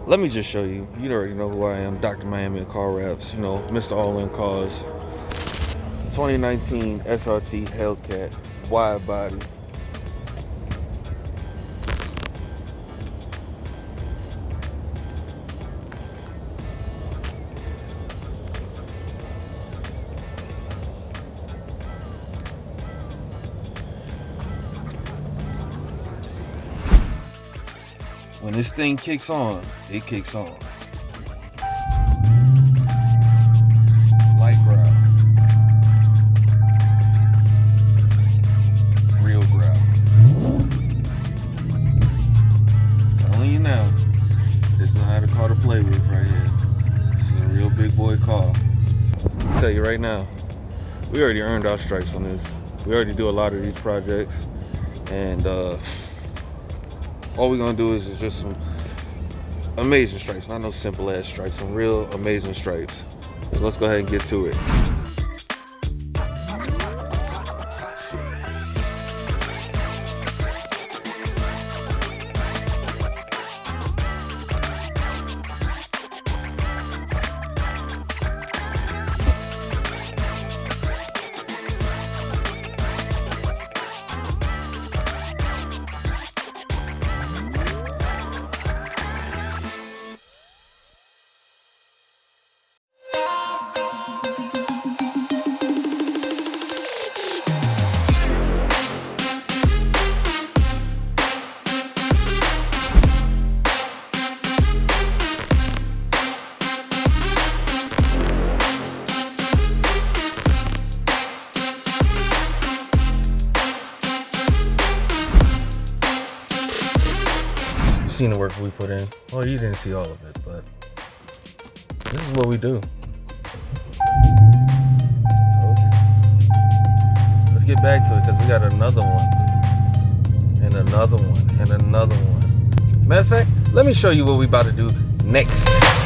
Let me just show you. You already know who I am, Dr. Miami of Car Wraps, you know, Mr. All-In Cars. 2019 SRT Hellcat, wide body. When this thing kicks on, it kicks on. Light growl. Real growl. Telling you now, this is not a car to play with right here. This is a real big boy car. I'll tell you right now, we already earned our stripes on this. We already do a lot of these projects, and all we're gonna do is just some amazing stripes, not no simple ass stripes, some real amazing stripes. So let's go ahead and get to it. Seen the work we put in. Well, you didn't see all of it, but this is what we do. Told you. Let's get back to it because we got another one, and another one, and another one. Matter of fact, let me show you what we about to do next.